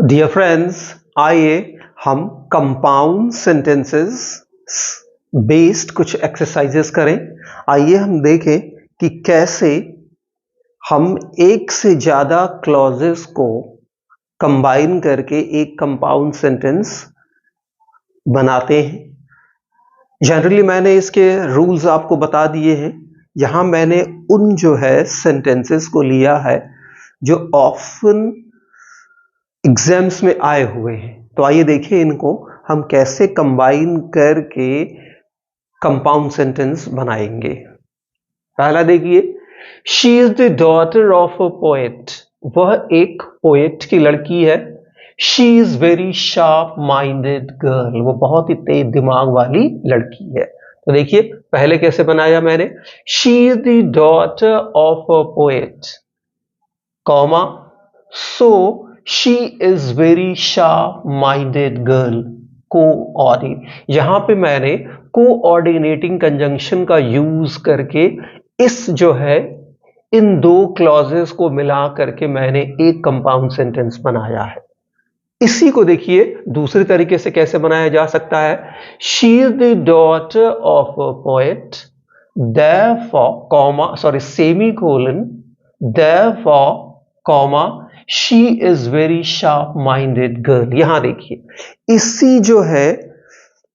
Dear friends, आइए हम compound sentences based कुछ एक्सरसाइजेस करें। आइए हम देखें कि कैसे हम एक से ज्यादा क्लॉजेस को कंबाइन करके एक कंपाउंड सेंटेंस बनाते हैं। जनरली मैंने इसके रूल्स आपको बता दिए हैं। यहां मैंने उन जो है सेंटेंसेस को लिया है जो ऑफन एग्जाम्स में आए हुए हैं। तो आइए देखिए इनको हम कैसे कंबाइन करके कंपाउंड सेंटेंस बनाएंगे। पहला देखिए, she is the daughter of a poet. वह एक पोएट की लड़की है। She is very sharp minded girl. वो बहुत ही तेज दिमाग वाली लड़की है। तो देखिए पहले कैसे बनाया मैंने, she is the daughter of a poet, comma, so she is very sharp minded girl, coordinate. यहां पे मैंने कोऑर्डिनेटिंग कंजंक्शन का यूज करके इस जो है इन दो क्लॉजेस को मिला करके मैंने एक कंपाउंड सेंटेंस बनाया है। इसी को देखिए दूसरे तरीके से कैसे बनाया जा सकता है। She is the daughter of a poet, therefore, comma, sorry, semicolon, therefore, comma, she is very sharp minded girl. यहां देखिए इसी जो है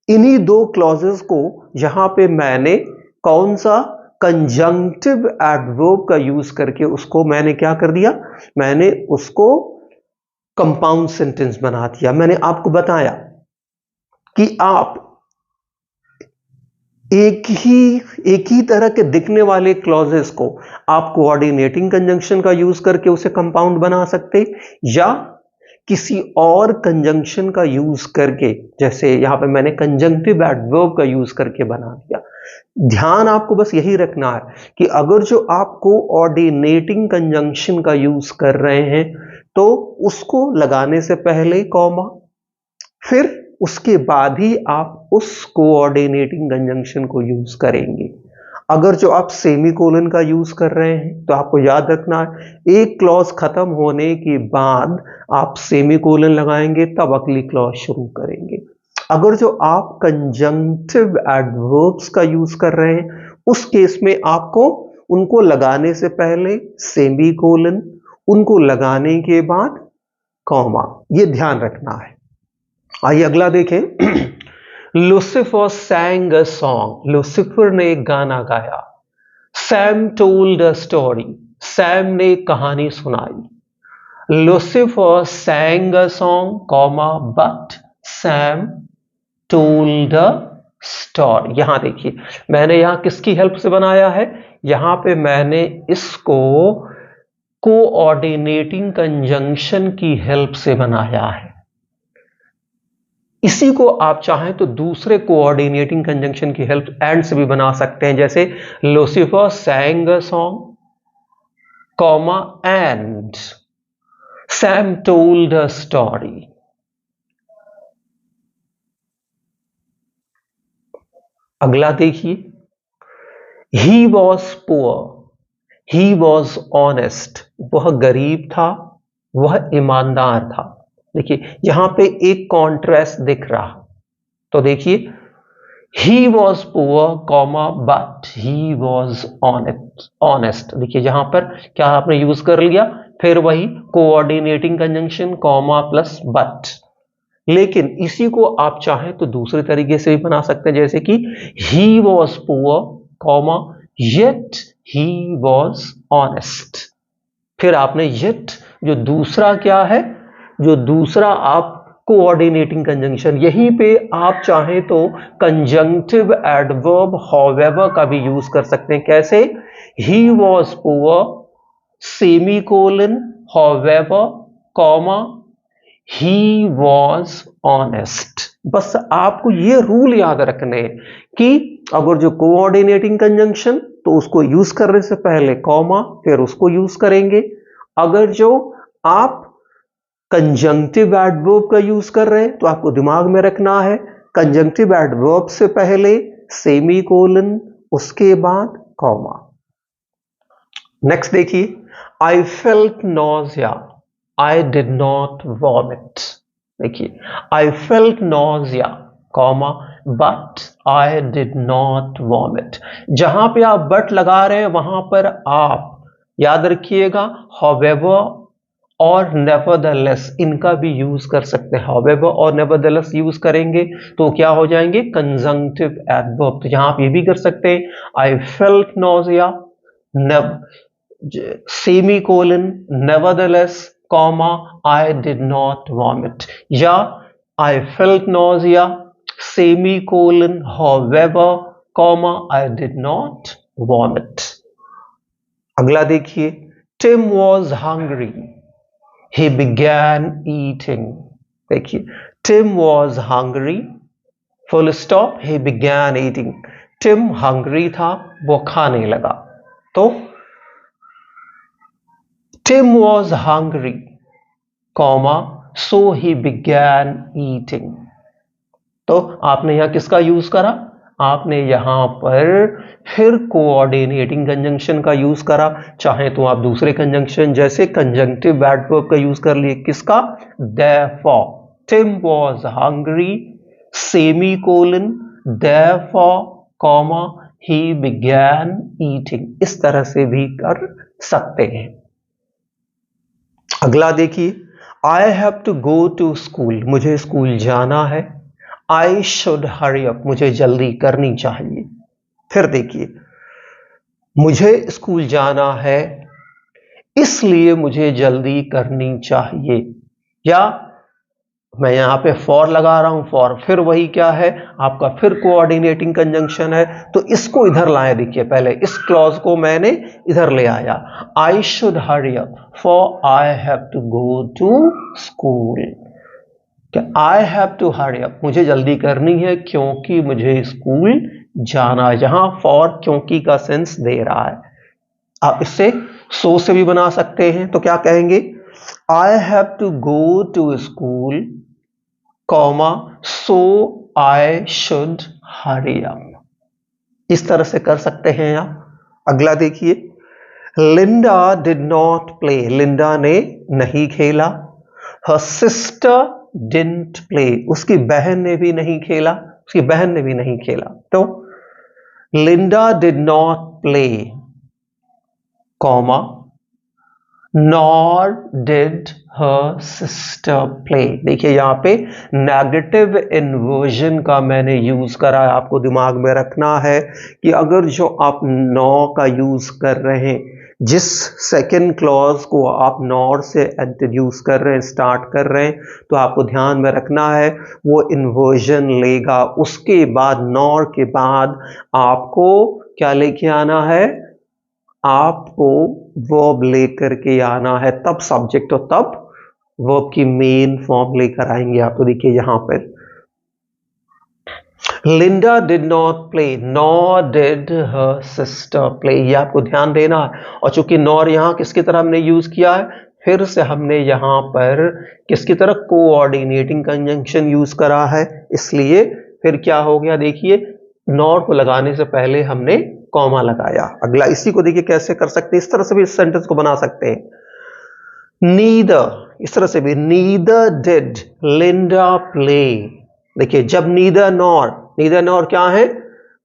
इन्हीं दो क्लॉजेस को यहां पे मैंने कौन सा कंजंक्टिव एडवर्ब का यूज करके उसको मैंने क्या कर दिया, मैंने उसको कंपाउंड सेंटेंस बना दिया। मैंने आपको बताया कि आप एक ही तरह के दिखने वाले क्लॉजेस को आप कोऑर्डिनेटिंग कंजंक्शन का यूज करके उसे कंपाउंड बना सकते, या किसी और कंजंक्शन का यूज करके, जैसे यहां पे मैंने कंजंक्टिव एडवर्ब का यूज करके बना दिया। ध्यान आपको बस यही रखना है कि अगर जो आप कोऑर्डिनेटिंग कंजंक्शन का यूज कर रहे हैं तो उसको लगाने से पहले कॉमा, फिर उसके बाद ही आप उस कोऑर्डिनेटिंग कंजंक्शन को यूज करेंगे। अगर जो आप सेमीकोलन का यूज कर रहे हैं तो आपको याद रखना है एक क्लॉज खत्म होने के बाद आप सेमीकोलन लगाएंगे, तब अगली क्लॉज शुरू करेंगे। अगर जो आप कंजंक्टिव एडवर्ब्स का यूज कर रहे हैं उस केस में आपको उनको लगाने से पहले सेमीकोलन, उनको लगाने के बाद कॉमा, ये ध्यान रखना है। आइए अगला देखें। Lucifer sang a song। Lucifer ने एक गाना गाया। Sam told a story। Sam ने एक कहानी सुनाई। Lucifer sang a song, comma, but Sam told a story। यहां देखिए मैंने यहां किसकी हेल्प से बनाया है, यहां पे मैंने इसको कोऑर्डिनेटिंग कंजंक्शन की हेल्प से बनाया है। इसी को आप चाहें तो दूसरे कोऑर्डिनेटिंग कंजंक्शन की हेल्प एंड से भी बना सकते हैं, जैसे Lucifer sang a song, comma, and Sam told a story। अगला देखिए, he was poor, he was honest। वह गरीब था, वह ईमानदार था। देखिए यहां पे एक कॉन्ट्रास्ट दिख रहा। तो देखिए he was poor, comma, but he was honest। देखिए यहां पर क्या आपने यूज कर लिया, फिर वही coordinating conjunction, comma plus but. लेकिन इसी को आप चाहें तो दूसरे तरीके से भी बना सकते हैं, जैसे कि he was poor, comma, yet he was honest। फिर आपने yet जो दूसरा क्या है, जो दूसरा आप कोऑर्डिनेटिंग कंजंक्शन, यहीं पे आप चाहें तो कंजंक्टिव एडवर्ब however का भी यूज कर सकते हैं। कैसे, he was poor, semicolon, however, comma, he was honest। बस आपको ये रूल याद रखने हैं कि अगर जो कोऑर्डिनेटिंग कंजंक्शन तो उसको यूज करने से पहले कॉमा, फिर उसको यूज करेंगे। अगर जो आप कंजंक्टिव एडवर्ब का यूज कर रहे हैं तो आपको दिमाग में रखना है कंजंक्टिव एडवर्ब से पहले सेमीकोलन, उसके बाद कॉमा। नेक्स्ट देखिए, I felt nausea. I did not vomit. देखिए, I felt nausea, comma, but I did not vomit. जहां पे आप बट लगा रहे हैं वहां पर आप याद रखिएगा however और nevertheless इनका भी यूज कर सकते हैं। however और nevertheless यूज करेंगे तो क्या हो जाएंगे, कंजंक्टिव एडवर्ब। तो यहां आप ये भी कर सकते हैं, आई फेल्ट नॉजिया सेमी कोलन nevertheless comma I did not vomit, या आई फेल्ट नॉजिया सेमी कोलन however comma I did not vomit. अगला देखिए, Tim was hungry, he began eating। देखिए, Tim was hungry, full stop, he began eating। Tim hungry था, वो खाने लगा। तो Tim was hungry, comma, so he began eating। तो आपने यहां किसका यूज करा, आपने यहां पर फिर कोऑर्डिनेटिंग कंजंक्शन का यूज करा। चाहे तो आप दूसरे कंजंक्शन जैसे कंजंक्टिव एडवर्ब का यूज कर लिए, किसका, therefore Tim was hungry semicolon therefore comma he began eating। इस तरह से भी कर सकते हैं। अगला देखिए, I have to go to school, मुझे स्कूल जाना है। आई शुड हरी अप, मुझे जल्दी करनी चाहिए। फिर देखिए, मुझे स्कूल जाना है इसलिए मुझे जल्दी करनी चाहिए, या मैं यहां पे फॉर लगा रहा हूं, फॉर फिर वही क्या है आपका, फिर कोऑर्डिनेटिंग कंजंक्शन है। तो इसको इधर लाए, देखिए पहले इस क्लॉज को मैंने इधर ले आया, I should hurry up for I have to go to school. I have to hurry up, मुझे जल्दी करनी है क्योंकि मुझे स्कूल जाना है। जहां फॉर क्योंकि का सेंस दे रहा है। आप इससे सो से भी बना सकते हैं। तो क्या कहेंगे, I have to go to school, comma, so I should hurry up. इस तरह से कर सकते हैं आप। अगला देखिए, Linda did not play, Linda ने नहीं खेला। हर सिस्टर डिडंट प्ले, उसकी बहन ने भी नहीं खेला, उसकी बहन ने भी नहीं खेला। तो Linda did not play, comma, nor did her sister play. देखिए यहां पे नेगेटिव इन्वर्जन का मैंने यूज करा है। आपको दिमाग में रखना है कि अगर जो आप नॉ का यूज कर रहे हैं, जिस सेकेंड क्लॉज को आप नॉर से इंट्रोड्यूस कर रहे हैं, स्टार्ट कर रहे हैं, तो आपको ध्यान में रखना है वो इन्वर्जन लेगा। उसके बाद नॉर के बाद आपको क्या लेके आना है, आपको वर्ब लेकर के आना है, तब सब्जेक्ट और तब वर्ब की मेन फॉर्म लेकर आएंगे आप। तो देखिए यहां पर Linda did not play, nor did her sister play, ये आपको ध्यान देना है। और चूंकि नॉर यहां किसकी तरह हमने यूज किया है, फिर से हमने यहां पर किसकी तरह कोऑर्डिनेटिंग कंजंक्शन यूज करा है, इसलिए फिर क्या हो गया, देखिए नॉर को लगाने से पहले हमने कॉमा लगाया। अगला इसी को देखिए कैसे कर सकते हैं, इस तरह से भी इस सेंटेंस को बना सकते हैं। नीदर, इस तरह से भी, नीदर डिड लिंडा प्ले। देखिए जब नीदर नॉर क्या है,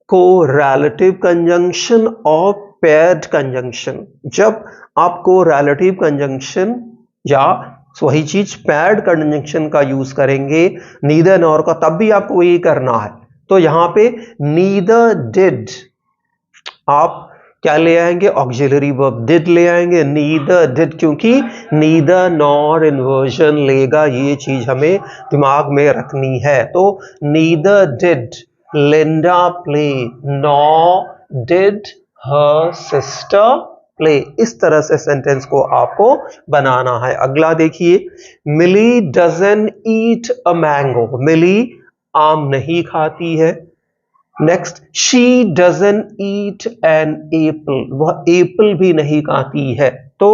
को रिलेटिव कंजंक्शन और पेयर्ड कंजंक्शन। जब आपको रिलेटिव कंजंक्शन या वही चीज पेयर्ड कंजंक्शन का यूज करेंगे नीदर नॉर का, तब भी आपको यही करना है। तो यहां पे नीदर डिड आप क्या ले आएंगे, ऑक्सिलरी वर्ब डिड ले आएंगे। नीदर डिड क्योंकि नीदर नॉर इन्वर्जन लेगा, ये चीज हमें दिमाग में रखनी है। तो neither did Linda play, nor did her sister play. इस तरह से सेंटेंस को आपको बनाना है। अगला देखिए, मिली डजंट ईट अ मैंगो, मिली आम नहीं खाती है। Next, she doesn't eat an Apple, वह एप्पल भी नहीं खाती है। तो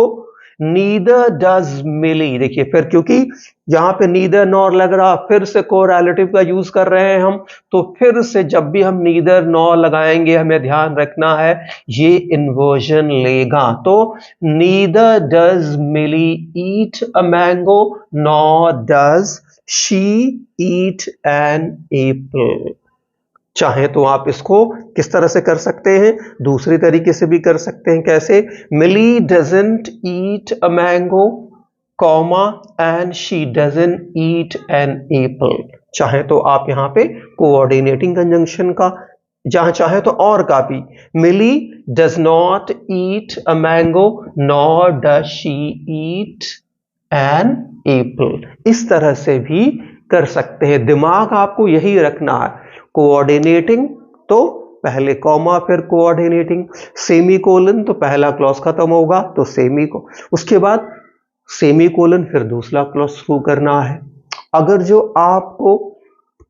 नीदर डज मिली, देखिए फिर क्योंकि यहां पे नीदर नॉर लग रहा, फिर से कोरिलेटिव का यूज कर रहे हैं हम, तो फिर से जब भी हम नीदर नॉर लगाएंगे हमें ध्यान रखना है ये इन्वर्जन लेगा। तो neither does Milly eat a mango nor does she eat an apple. चाहे तो आप इसको किस तरह से कर सकते हैं, दूसरी तरीके से भी कर सकते हैं। कैसे? Milly doesn't eat a mango comma and she doesn't eat an apple. चाहे तो आप यहां पे कोऑर्डिनेटिंग कंजंक्शन का, जहां चाहे तो और का भी, Milly does not eat a mango nor does she eat an apple, इस तरह से भी कर सकते हैं। दिमाग आपको यही रखना है, कोऑर्डिनेटिंग तो पहले कॉमा फिर कोऑर्डिनेटिंग, सेमीकोलन तो पहला क्लॉज खत्म होगा तो सेमी को, उसके बाद सेमीकोलन फिर दूसरा क्लॉज शुरू करना है। अगर जो आपको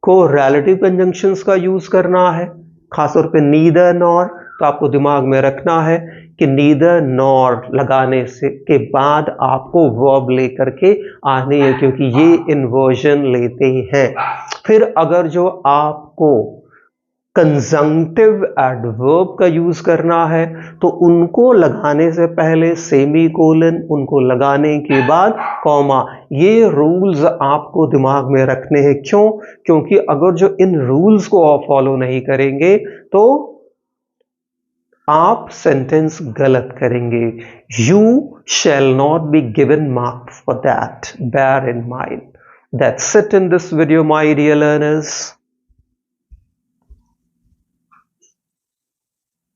कोरिलेटिव कंजंक्शंस का यूज करना है, खासतौर पे नीदर नॉर, तो आपको दिमाग में रखना है कि नीदर नॉर लगाने से के बाद आपको वर्ब लेकर के आने हैं, क्योंकि ये इन्वर्जन लेते हैं। फिर अगर जो आपको कंजंक्टिव एडवर्ब का यूज करना है तो उनको लगाने से पहले सेमीकोलन, उनको लगाने के बाद कॉमा। ये रूल्स आपको दिमाग में रखने हैं। क्यों? क्योंकि अगर जो इन रूल्स को आप फॉलो नहीं करेंगे तो आप सेंटेंस गलत करेंगे। You shall not be given marks for that, bear in mind. That's it in this video, my dear learners.